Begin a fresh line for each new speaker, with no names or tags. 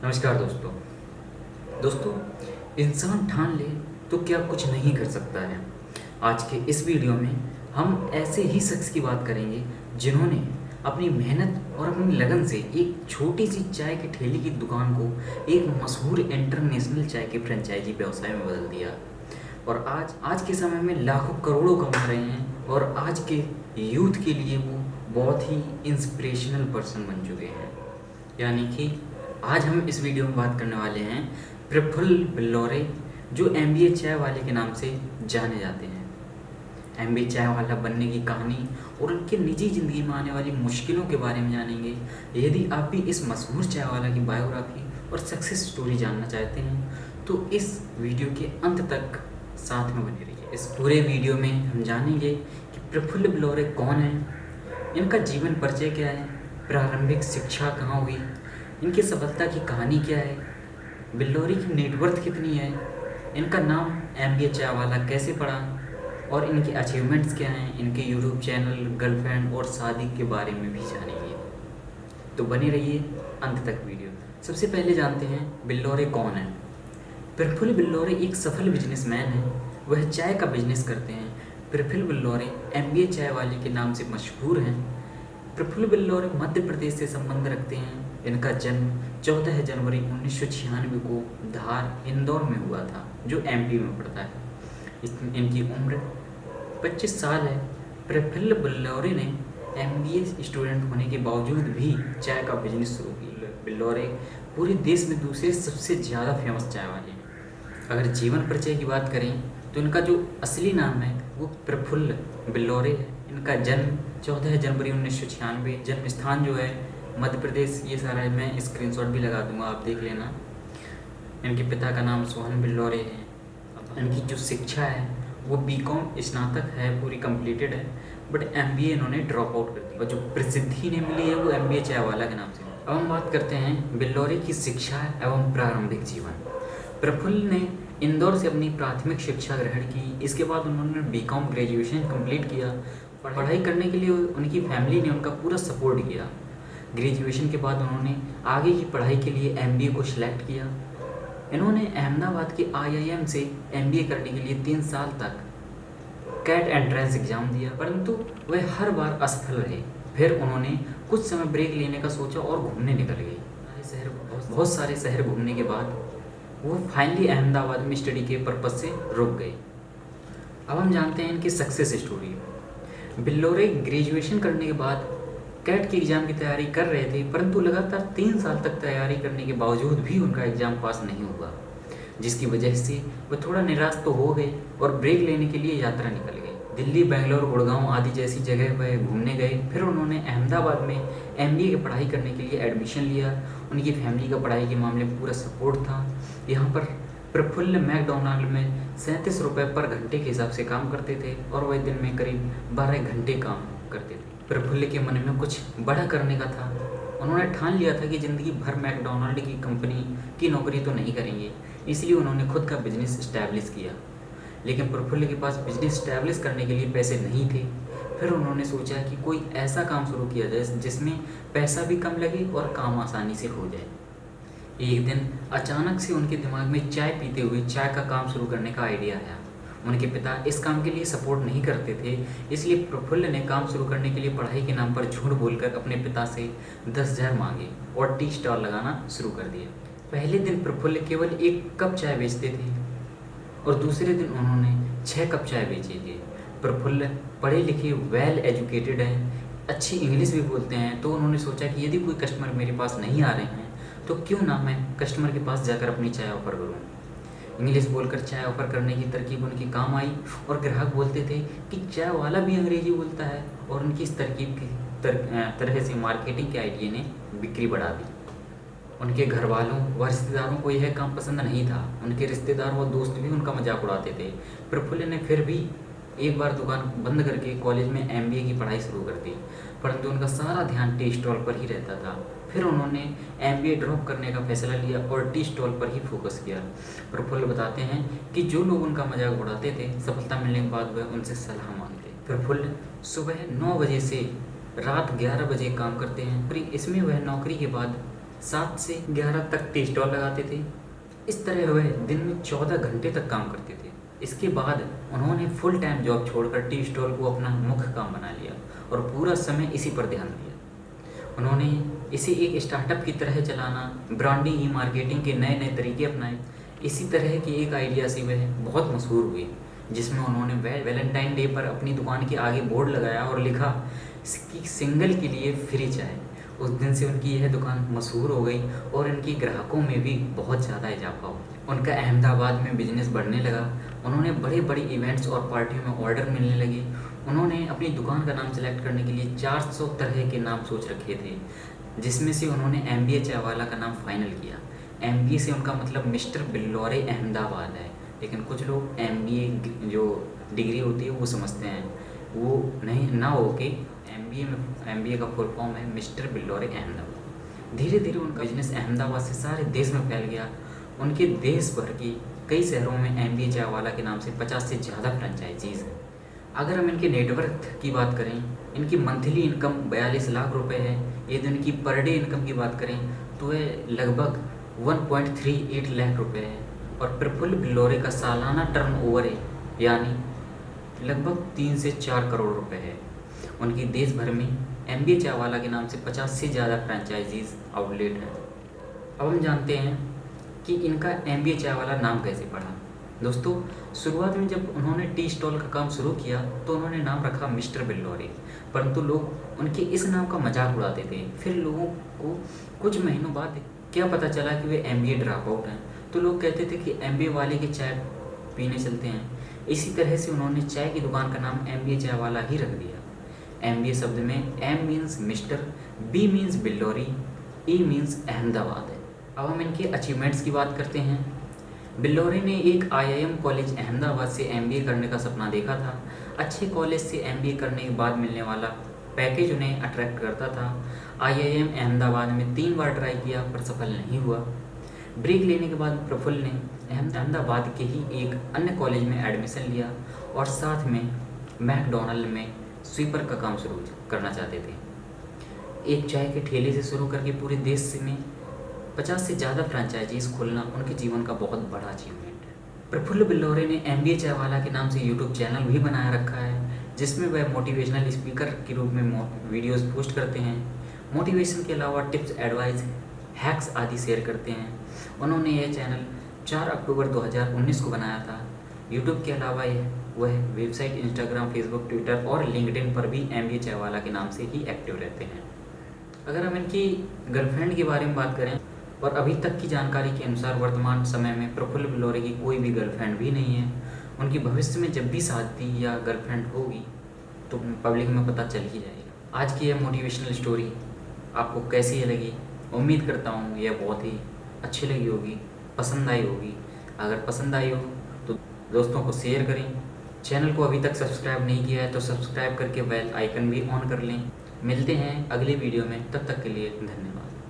नमस्कार दोस्तों। दोस्तों, इंसान ठान ले तो क्या कुछ नहीं कर सकता है। आज के इस वीडियो में हम ऐसे ही शख्स की बात करेंगे जिन्होंने अपनी मेहनत और अपनी लगन से एक छोटी सी चाय की ठेले की दुकान को एक मशहूर इंटरनेशनल चाय के फ्रेंचाइजी व्यवसाय में बदल दिया और आज आज के समय में लाखों करोड़ों कमा रहे हैं और आज के यूथ के लिए वो बहुत ही इंस्पिरेशनल पर्सन बन चुके हैं। यानी कि आज हम इस वीडियो में बात करने वाले हैं प्रफुल्ल बिल्लौरे, जो एमबीए चाय वाले के नाम से जाने जाते हैं। एमबीए चाय वाला बनने की कहानी और उनके निजी ज़िंदगी में आने वाली मुश्किलों के बारे में जानेंगे। यदि आप भी इस मशहूर चाय वाला की बायोग्राफी और सक्सेस स्टोरी जानना चाहते हैं तो इस वीडियो के अंत तक साथ में बने रहिए। इस पूरे वीडियो में हम जानेंगे कि प्रफुल्ल बिल्लौरे कौन है, इनका जीवन परिचय क्या है, प्रारंभिक शिक्षा कहाँ हुई, इनकी सफलता की कहानी क्या है, बिल्लौरे की नेटवर्थ कितनी है, इनका नाम एमबीए चाय वाला कैसे पड़ा और इनके अचीवमेंट्स क्या हैं, इनके यूट्यूब चैनल, गर्लफ्रेंड और शादी के बारे में भी जानेंगे। तो बने रहिए अंत तक वीडियो। सबसे पहले जानते हैं बिल्लौरे कौन है। प्रफुल्ल बिल्लौरे एक सफल बिजनेसमैन हैं। वह चाय का बिजनेस करते हैं। प्रफुल्ल बिल्लौरे एमबीए चाय वाले के नाम से मशहूर हैं। प्रफुल्ल बिल्लौरे मध्य प्रदेश से संबंध रखते हैं। इनका जन्म 14 जनवरी 1996 को धार, इंदौर में हुआ था, जो एमपी में पड़ता है। इनकी उम्र 25 साल है। प्रफुल्ल बिल्लौरे ने एमबीए स्टूडेंट होने के बावजूद भी चाय का बिजनेस शुरू किया। बिल्लौरे पूरे देश में दूसरे सबसे ज़्यादा फेमस चाय वाले हैं। अगर जीवन परिचय की बात करें तो इनका जो असली नाम है वो प्रफुल्ल बिल्लौरे है। इनका जन्म 14 जनवरी 1996, जन्म स्थान जो है मध्य प्रदेश। ये सारा है, मैं स्क्रीनशॉट भी लगा दूंगा, आप देख लेना। इनके पिता का नाम सोहन बिल्लौरे है। इनकी जो शिक्षा है वो बीकॉम स्नातक है, पूरी कंप्लीटेड है, बट एमबीए इन्होंने ड्रॉप आउट कर दी और जो प्रसिद्धि इन्हें मिली है वो एमबीए चाय वाला के नाम से। अब हम बात करते हैं बिल्लौरे की शिक्षा एवं प्रारंभिक जीवन। प्रफुल्ल ने इंदौर से अपनी प्राथमिक शिक्षा ग्रहण की। इसके बाद उन्होंने बीकॉम ग्रेजुएशन कंप्लीट किया। पढ़ाई करने के लिए उनकी फैमिली ने उनका पूरा सपोर्ट किया। ग्रेजुएशन के बाद उन्होंने आगे की पढ़ाई के लिए एमबीए को सिलेक्ट किया। इन्होंने अहमदाबाद के आईआईएम से एमबीए करने के लिए 3 साल तक कैट एंट्रेंस एग्ज़ाम दिया, परंतु वह हर बार असफल रहे। फिर उन्होंने कुछ समय ब्रेक लेने का सोचा और घूमने निकल गए। बहुत सारे शहर घूमने के बाद वो फाइनली अहमदाबाद में स्टडी के पर्पज़ से रुक गए। अब हम जानते हैं इनकी सक्सेस स्टोरी। बिल्लौरे ग्रेजुएशन करने के बाद कैट की एग्ज़ाम की तैयारी कर रहे थे, परंतु लगातार 3 साल तक तैयारी करने के बावजूद भी उनका एग्ज़ाम पास नहीं हुआ, जिसकी वजह से वो थोड़ा निराश तो हो गए और ब्रेक लेने के लिए यात्रा निकल गए। दिल्ली, बेंगलोर, गुड़गांव आदि जैसी जगह पर घूमने गए। फिर उन्होंने अहमदाबाद में एमबीए की पढ़ाई करने के लिए एडमिशन लिया। उनकी फैमिली का पढ़ाई के मामले में पूरा सपोर्ट था। यहाँ पर प्रफुल्ल मैकडोनाल्ड में 37 रुपये पर घंटे के हिसाब से काम करते थे और वह दिन में करीब 12 घंटे काम करते थे। प्रफुल्ल के मन में कुछ बड़ा करने का था। उन्होंने ठान लिया था कि ज़िंदगी भर मैकडोनाल्ड की कंपनी की नौकरी तो नहीं करेंगे, इसलिए उन्होंने खुद का बिजनेस इस्टेब्लिश किया। लेकिन प्रफुल्ल के पास बिजनेस इस्टेब्लिश करने के लिए पैसे नहीं थे। फिर उन्होंने सोचा कि कोई ऐसा काम शुरू किया जाए जिसमें पैसा भी कम लगे और काम आसानी से हो जाए। एक दिन अचानक से उनके दिमाग में चाय पीते हुए चाय का काम शुरू करने का आइडिया आया। उनके पिता इस काम के लिए सपोर्ट नहीं करते थे, इसलिए प्रफुल्ल ने काम शुरू करने के लिए पढ़ाई के नाम पर झूठ बोलकर अपने पिता से 10,000 मांगे और टी स्टॉल लगाना शुरू कर दिया। पहले दिन प्रफुल्ल केवल 1 कप चाय बेचते थे और दूसरे दिन उन्होंने 6 कप चाय बेचे थे। प्रफुल्ल पढ़े लिखे, वेल एजुकेटेड हैं, अच्छी इंग्लिश भी बोलते हैं, तो उन्होंने सोचा कि यदि कोई कस्टमर मेरे पास नहीं आ रहे हैं तो क्यों ना मैं कस्टमर के पास जाकर अपनी चाय ऑफ़र करूं। इंग्लिश बोलकर चाय ऑफ़र करने की तरकीब उनकी काम आई और ग्राहक बोलते थे कि चाय वाला भी अंग्रेजी बोलता है, और उनकी इस तरकीब की तरह से मार्केटिंग के आइडिया ने बिक्री बढ़ा दी। उनके घर वालों व रिश्तेदारों को यह काम पसंद नहीं था। उनके रिश्तेदार व दोस्त भी उनका मजाक उड़ाते थे। प्रफुल्ल ने फिर भी एक बार दुकान बंद करके कॉलेज में एमबीए की पढ़ाई शुरू कर दी, परंतु उनका सारा ध्यान टी स्टॉल पर ही रहता था। फिर उन्होंने एमबीए ड्रॉप करने का फैसला लिया और टी स्टॉल पर ही फोकस किया। प्रफुल्ल बताते हैं कि जो लोग उनका मजाक उड़ाते थे, सफलता मिलने के बाद वह उनसे सलाह मांगते। प्रफुल्ल सुबह 9 बजे से रात 11 बजे काम करते हैं, फिर इसमें वह नौकरी के बाद 7 से 11 तक टी स्टॉल लगाते थे। इस तरह वह दिन में 14 घंटे तक काम करते थे। इसके बाद उन्होंने फुल टाइम जॉब छोड़कर टी स्टॉल को अपना मुख्य काम बना लिया और पूरा समय इसी पर ध्यान दिया। उन्होंने इसे एक स्टार्टअप की तरह चलाना, ब्रांडिंग ई मार्केटिंग के नए नए तरीके अपनाए। इसी तरह की एक आइडिया से वह बहुत मशहूर हुए, जिसमें उन्होंने वैलेंटाइन डे पर अपनी दुकान के आगे बोर्ड लगाया और लिखा कि सिंगल के लिए फ्री चाय। उस दिन से उनकी यह दुकान मशहूर हो गई और इनके ग्राहकों में भी बहुत ज़्यादा इजाफा हो गया। उनका अहमदाबाद में बिजनेस बढ़ने लगा। उन्होंने बड़े बड़े इवेंट्स और पार्टियों में ऑर्डर मिलने लगे। उन्होंने अपनी दुकान का नाम सेलेक्ट करने के लिए 400 तरह के नाम सोच रखे थे, जिसमें से उन्होंने MBA चाय वाला का नाम फाइनल किया। MBA से उनका मतलब मिस्टर बिल्लौरे अहमदाबाद है, लेकिन कुछ लोग MBA जो डिग्री होती है वो समझते हैं, वो नहीं ना हो कि MBA का फुल फॉर्म है मिस्टर बिल्लौरे अहमदाबाद। धीरे धीरे उनका बिजनेस अहमदाबाद से सारे देश में फैल गया। उनके देश भर की कई शहरों में MBA चाय वाला के नाम से 50 से ज़्यादा फ्रेंचाइजीज़ हैं। अगर हम इनके नेटवर्क की बात करें, इनकी मंथली इनकम 42 लाख रुपए है। यदि इनकी पर डे इनकम की बात करें तो वह लगभग 1.38 लाख रुपए है। और प्रफुल्ल बिल्लौरे का सालाना टर्नओवर है यानी लगभग 3 से 4 करोड़ रुपए है। उनकी देश भर में MBA चाय वाला के नाम से 50 से ज़्यादा फ्रेंचाइजीज आउटलेट हैं। अब हम जानते हैं कि इनका MBA चाय वाला नाम कैसे पड़ा। दोस्तों, शुरुआत में जब उन्होंने टी स्टॉल का काम शुरू किया तो उन्होंने नाम रखा मिस्टर बिल्लौरे, परंतु लोग उनके इस नाम का मजाक उड़ाते थे। फिर लोगों को कुछ महीनों बाद क्या पता चला कि वे MBA ड्रॉप आउट हैं, तो लोग कहते थे कि MBA वाले की चाय पीने चलते हैं। इसी तरह से उन्होंने चाय की दुकान का नाम MBA चाय वाला ही रख दिया। MBA शब्द में M means mister, B means बिल्लौरी, E मीन्स अहमदाबाद है। अब हम इनके अचीवमेंट्स की बात करते हैं। बिल्लौरे ने एक IIM कॉलेज अहमदाबाद से MBA करने का सपना देखा था। अच्छे कॉलेज से MBA करने के बाद मिलने वाला पैकेज उन्हें अट्रैक्ट करता था। IIM अहमदाबाद में 3 बार ट्राई किया पर सफल नहीं हुआ। ब्रेक लेने के बाद प्रफुल्ल ने अहमदाबाद के ही एक अन्य कॉलेज में एडमिशन लिया और साथ में मैकडोनल्ड में स्वीपर का काम शुरू करना चाहते थे। एक चाय के ठेले से शुरू करके पूरे देश में 50 से ज़्यादा फ्रेंचाइजीज खोलना उनके जीवन का बहुत बड़ा अचीवमेंट है। प्रफुल्ल बिल्लौरे ने MBA चाय वाला के नाम से यूट्यूब चैनल भी बनाया रखा है, जिसमें वह मोटिवेशनल स्पीकर के रूप में वीडियोस पोस्ट करते हैं। मोटिवेशन के अलावा टिप्स, एडवाइस, हैक्स आदि शेयर करते हैं। उन्होंने यह चैनल 4 अक्टूबर 2019 को बनाया था। यूट्यूब के अलावा वह वेबसाइट, इंस्टाग्राम, फेसबुक, ट्विटर और लिंक्डइन पर भी MBA चाय वाला के नाम से ही एक्टिव रहते हैं। अगर हम इनकी गर्लफ्रेंड के बारे में बात करें और अभी तक की जानकारी के अनुसार वर्तमान समय में प्रफुल्ल बिल्लौरे की कोई भी गर्लफ्रेंड भी नहीं है। उनकी भविष्य में जब भी शादी या गर्लफ्रेंड होगी तो पब्लिक में पता चल ही जाएगा। आज की यह मोटिवेशनल स्टोरी आपको कैसी लगी? उम्मीद करता हूँ यह बहुत ही अच्छी लगी होगी, पसंद आई होगी। अगर पसंद आई हो तो दोस्तों को शेयर करें। चैनल को अभी तक सब्सक्राइब नहीं किया है तो सब्सक्राइब करके बेल आइकन भी ऑन कर लें। मिलते हैं अगली वीडियो में, तब तक के लिए धन्यवाद।